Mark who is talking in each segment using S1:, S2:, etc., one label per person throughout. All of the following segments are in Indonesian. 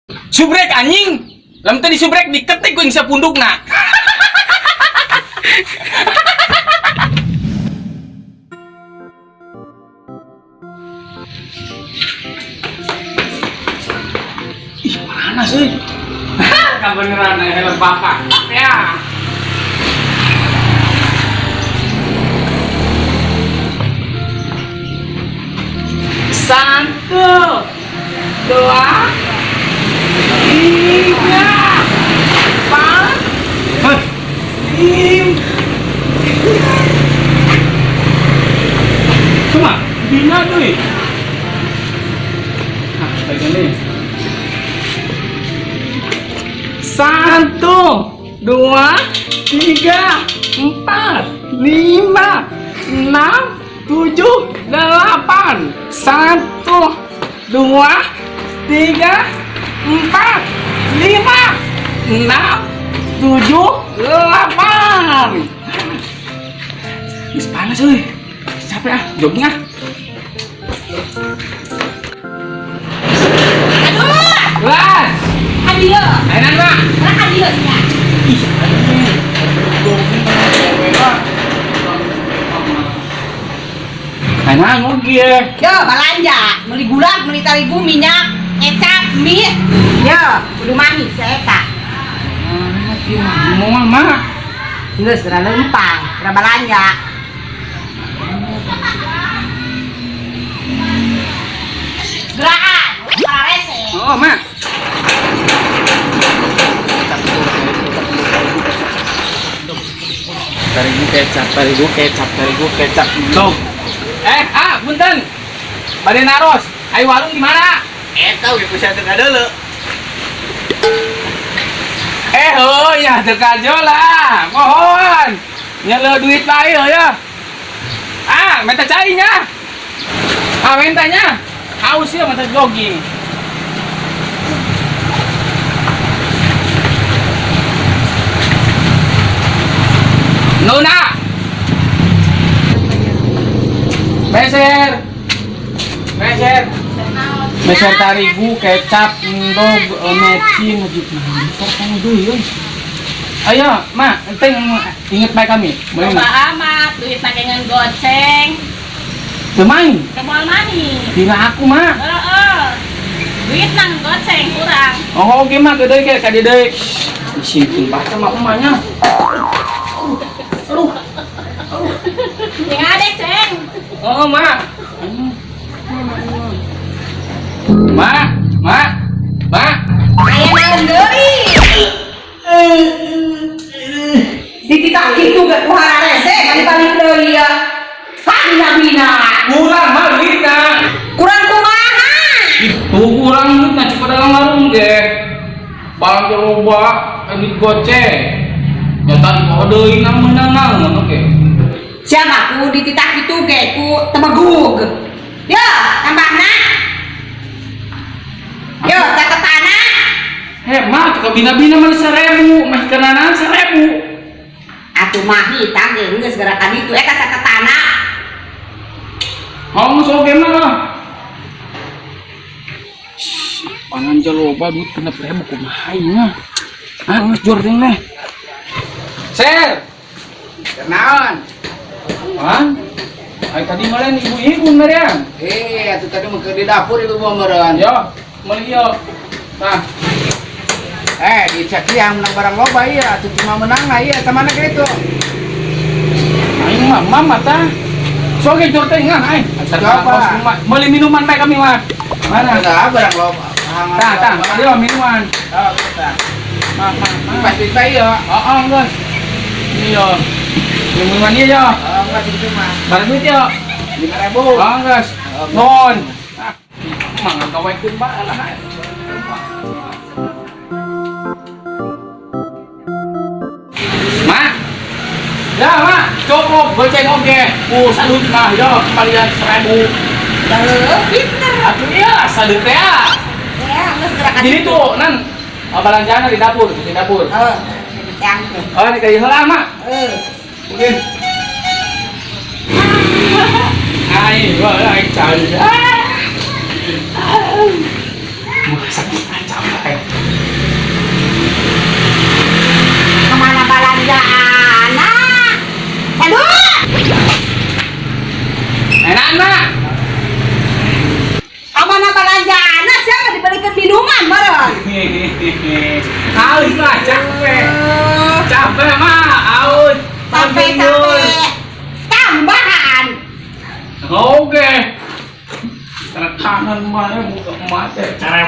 S1: Subrek anjing. Lamun teh disubrek diketik ku sa pundukna. Ih, panas euy. Kabeneran helm bapak. Ya. Satu, dua, tiga, empat, lima. Cuma bina tuh. Nah, pegang nih. Satu, dua, tiga, empat, lima, enam, tujuh, delapan. Satu, dua, tiga, empat, lima, enam, tujuh, delapan. Ini panas euy. Capek ah, jogging ah.
S2: Aduh,
S1: Lan,
S2: adieu.
S1: mainan mah.
S2: Lah adieu nya.
S1: Ih, jogging mewah. Mainan ngoge.
S2: Yo, balanja, beli gula, beli terigu, minyak, kecap, mie. Yo, kudu manis saya tak.
S1: Mau mah.
S2: Geus geura lempang, geura balanja. Geraan, para rese.
S1: Oh, mah. Tarigu kecap. Tuh. Punten. Bade naros. Ayo warung di mana? Eta we bisa teu kadeuleu. Ya teu lah. Mohon. Nyeleu duit bae ya. Minta cainya. Mintanya. Haus ya minta jogging. Nona. Meser tarigu, kecap, endog, mecin, besar kamu dulu. Ayo, Ma, enteng inget baik kami.
S2: Coba amat, duit pakai ngegoceng.
S1: Main.
S2: Ke mall mani.
S1: Bila aku, Ma.
S2: Duit nang goceng kurang.
S1: Oh, oke, Ma, gede ke ka deui. Simpen baca mah umanya.
S2: Yang ada ceng.
S1: Oh, Ma. Ma.
S2: Aya naon deui? Dititak kitu ge ku hararese balik-balik deui ya. Bina-bina.
S1: Kurang mah duitna.
S2: Kurang kumaha?
S1: Itu kurang duitna cepat dalam warung ge. Barang coba duit goceng. Nyata di bawah deui nang menang ngono ge.
S2: Siapa ku dititak kitu ge ku temegug. Ya, tambahna. Yo, catetana.
S1: Hemat, ke bina-bina mah 1000, mah kenanan 1000.
S2: Atuh mah hitang ge geus gerakan itu eta catetana.
S1: Haus oge mah. Pangan loba duit kena 1000 kumaha ieu mah. Geus jor teh neh. Ser.
S3: Kenaon?
S1: Ay tadi malah ibu-ibu merian.
S3: Atuh tadi mah di dapur ibu mau meureun.
S1: Yo, meuli yo. Nah,
S3: Dicek yang menang barang loba ieu atuh cuma menang lah ieu teh mana kitu.
S1: aing mah mama tah. Soge jor teh ngah aing. Meuli minuman bae kami mah. Mana?
S3: Ada barang loba.
S1: Tah, ayo minuman.
S3: Oh, kita.
S1: Mah.
S3: Pasti bae ieu.
S1: Geus. Ini yo. Minuman ieu yo.
S3: Enggak gitu mah.
S1: Barang duit yo.
S3: 5.000.
S1: Geus. Nuhun. Mah ngagawekeun bae lah. Ya, Ma, cukup goceng oge. Salut mah yo kembalian 1000.
S2: Pinter.
S1: Atuh ieu sadeut teh ya.
S2: Ya, geus gerakan
S1: Jadi tuh, nan balanjana di dapur.
S2: yang tuh.
S1: Oh, ini kayak heula, Mak. Mungkin. Aing cari. Sakit aja,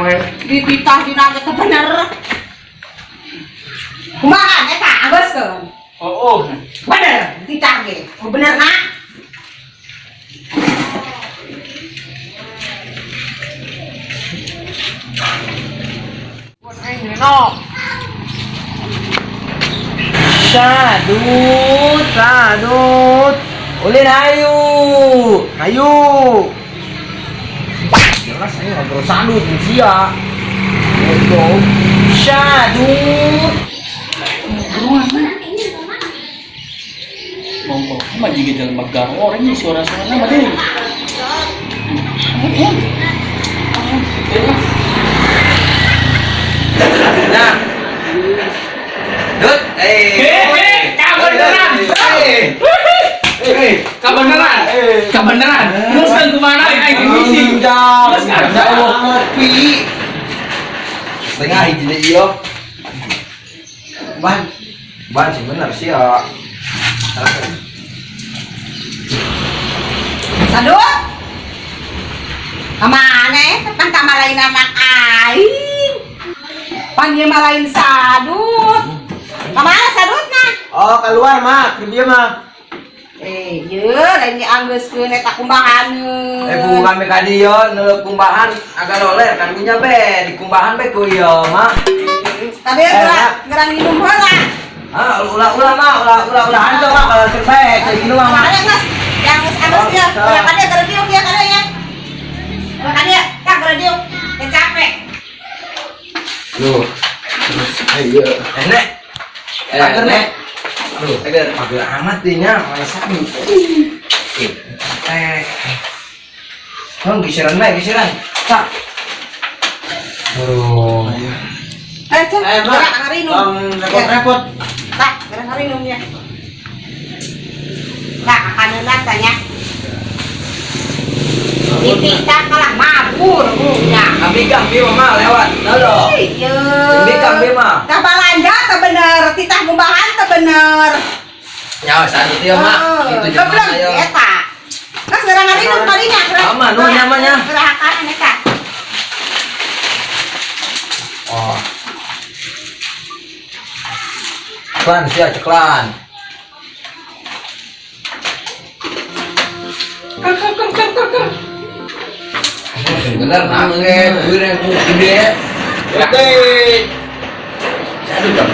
S3: we.
S2: Dititah dina teh bener. Kumaha eta anggeuskeun.
S1: Oh.
S2: Bener, dititah ge. Oh bener na.
S4: Sadut. Ulin hayu. Hayu. Jelas ini ngobrol sadut sia. Ngobrol. Sadut.
S1: Ngomong sama juga jalan bagar orangnya suara-suaranya mah deh.
S4: Nah. Dut,
S1: Kebenaran. Terus kan kemana? Misi.
S4: Terus kan kopi. Setengah hiji deh iyo. Ban sih bener sih ya.
S2: Sadut. Kamana pan kamalain anak aing. Pan ieu mah lain sadut. Kamana sadutna?
S4: Oh, keluar mah, kerja mah.
S2: Ieu lain dianggeuskeun eta kumbahaneun.
S4: Bukan be ka dieu, neuleuh kumbahan agak loler kan nya be, di kumbahan be ku ieu mah.
S2: Tadi gerak minum heula.
S4: Ulah mah, hantu mah kalau terbaik kayak gini mah.
S2: Ada Mas, yang geus dia. Gerak dia gerak dia kieu kada ya. Gerak dia, tak gerak dia. Teh capek.
S4: Loh. Terus ayo. Nek. Nek. Aduh, agak amat dinya, malah sakit. Geseran. Tak. Aduh.
S2: Gerak ngarinum.
S4: Repot.
S2: Tak, gerak ngarinumnya. Tak akaneuna tanya. Dititah kalah mabur nya.
S4: Ambil mah lewat. Halo.
S2: Ieu.
S4: Ambil mah.
S2: Tah balanja teh bener, titah kumbahan teh bener.
S4: Nyawa saat itu ya mak. Itu
S2: Goblok
S4: jeung ayo.
S2: eta. Geus gerak ngarinum kalinya.
S4: Aman, nu nyamannya.
S2: Gerakan eta.
S4: Oh. Ceklan sih, ceklan. Bener nangge, gue gede. Gede. Aduh,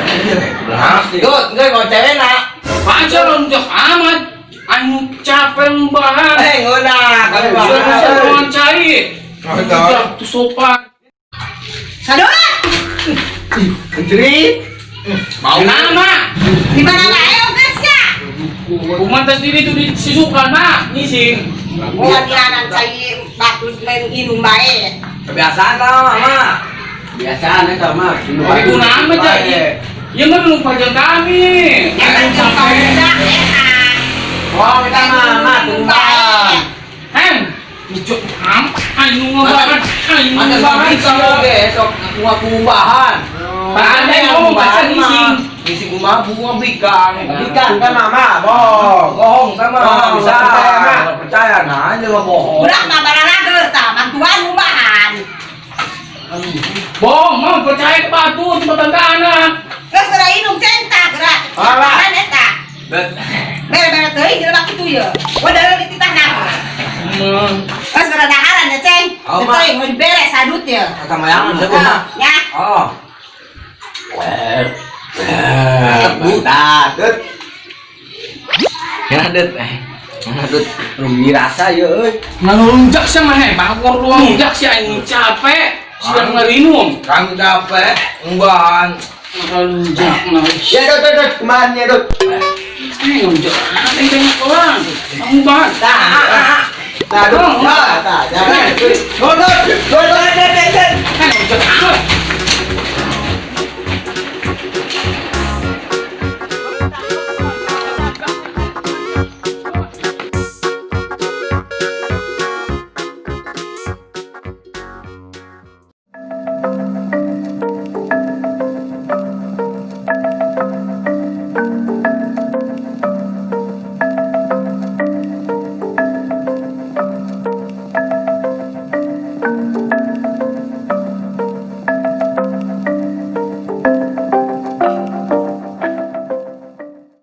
S4: Dut, enggak mau cewek nak.
S1: Aja lonjok amat. Anu capek mbahan.
S4: Ngona, kali
S1: Suara cair. Tidak tuh sopan.
S2: Sadut.
S4: Mencuri.
S1: Mau nama?
S2: Di mana wae geusnya?
S1: Kumantas diri tuh disisukan mah, ngising.
S2: Bukan kiranan cai batu main minum bae.
S4: Kebiasaan sama mama. Kebiasaan itu mah.
S1: Tapi gunaan mah jadi. Ya mah belum pajang kami.
S2: Yang kau udah enak.
S4: Oh, kita mama tumbang.
S1: Hen, lucu am, anu ngebahan, anu
S4: Ada
S1: ngebahan
S4: kita besok bunga kumbahan.
S1: Ada yang ngomong bahasa ngising.
S4: Ngising kumaha bunga bikang.
S3: Bikang kan mama, bohong
S4: sama bisa percaya nah aja lo bohong.
S2: Udah mah bararager tah mantuan kumbahan.
S1: Bohong, mau percaya ke batu tempat tangga anak.
S2: Geus geura inum centak geura.
S3: Alah.
S2: Kan eta. Bere-bere teuing jelema kitu ye. Wadal dititahna. Geus geura daharan ya, Ceng. Teuing mau diberes sadut ye.
S4: Kata mayangan sebenarnya.
S2: Ya.
S4: Oh. Dut. Ya Dut. Dut. Rugi rasa ya euy.
S1: Ngalunjak sih mah, bakor luang jak sih ini capek. Siang ngarinum.
S4: Kami capek ngumbahan.
S1: Ngalunjak mah.
S3: Ya Dut, kemana ya Dut?
S1: Ngalunjak. Ada banyak orang. Kamu bahas.
S3: Nah Dut, jangan.